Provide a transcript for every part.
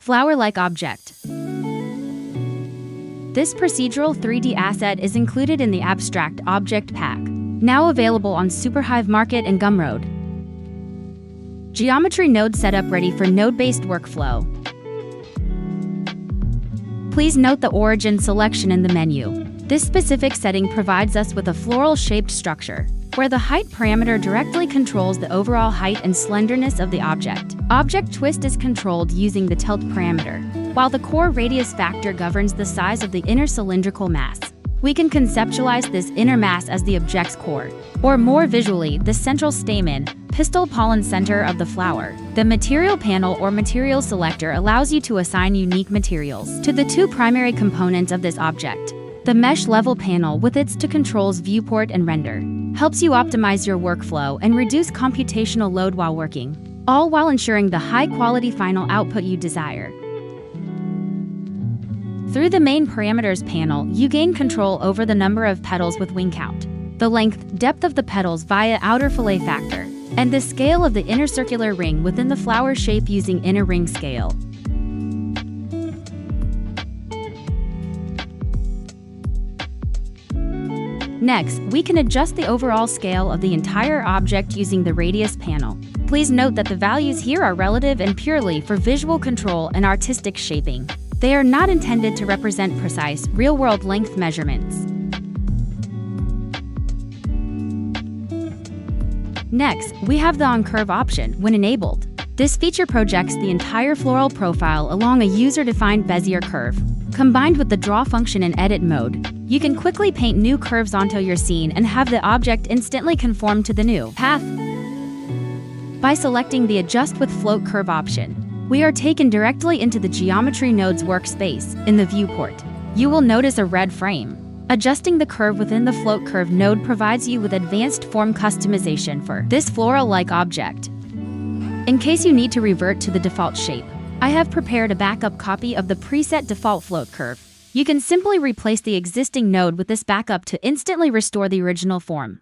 Flower-like object. This procedural 3D asset is included in the Abstract Object Pack, now available on Superhive Market and Gumroad. Geometry node setup ready for node-based workflow. Please note the origin selection in the menu. This specific setting provides us with a floral-shaped structure, where the height parameter directly controls the overall height and slenderness of the object. Object twist is controlled using the tilt parameter, while the core radius factor governs the size of the inner cylindrical mass. We can conceptualize this inner mass as the object's core, or more visually, the central stamen, pistil pollen center of the flower. The material panel or material selector allows you to assign unique materials to the two primary components of this object. The mesh level panel with its two controls viewport and render helps you optimize your workflow and reduce computational load while working, all while ensuring the high-quality final output you desire. Through the main parameters panel, you gain control over the number of petals with wing count, the length, depth of the petals via outer fillet factor, and the scale of the inner circular ring within the flower shape using inner ring scale. Next, we can adjust the overall scale of the entire object using the radius panel. Please note that the values here are relative and purely for visual control and artistic shaping. They are not intended to represent precise, real-world length measurements. Next, we have the On-Curve option when enabled. This feature projects the entire floral profile along a user-defined Bezier curve. Combined with the draw function in edit mode, you can quickly paint new curves onto your scene and have the object instantly conform to the new path. By selecting the Adjust with Float Curve option, we are taken directly into the Geometry node's workspace in the viewport. You will notice a red frame. Adjusting the curve within the Float Curve node provides you with advanced form customization for this floral-like object. In case you need to revert to the default shape, I have prepared a backup copy of the preset default float curve. You can simply replace the existing node with this backup to instantly restore the original form.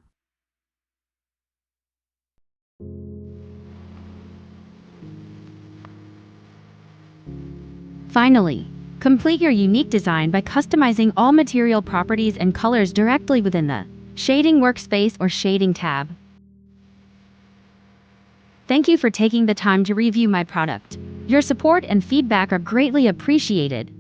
Finally, complete your unique design by customizing all material properties and colors directly within the Shading workspace or Shading tab. Thank you for taking the time to review my product. Your support and feedback are greatly appreciated.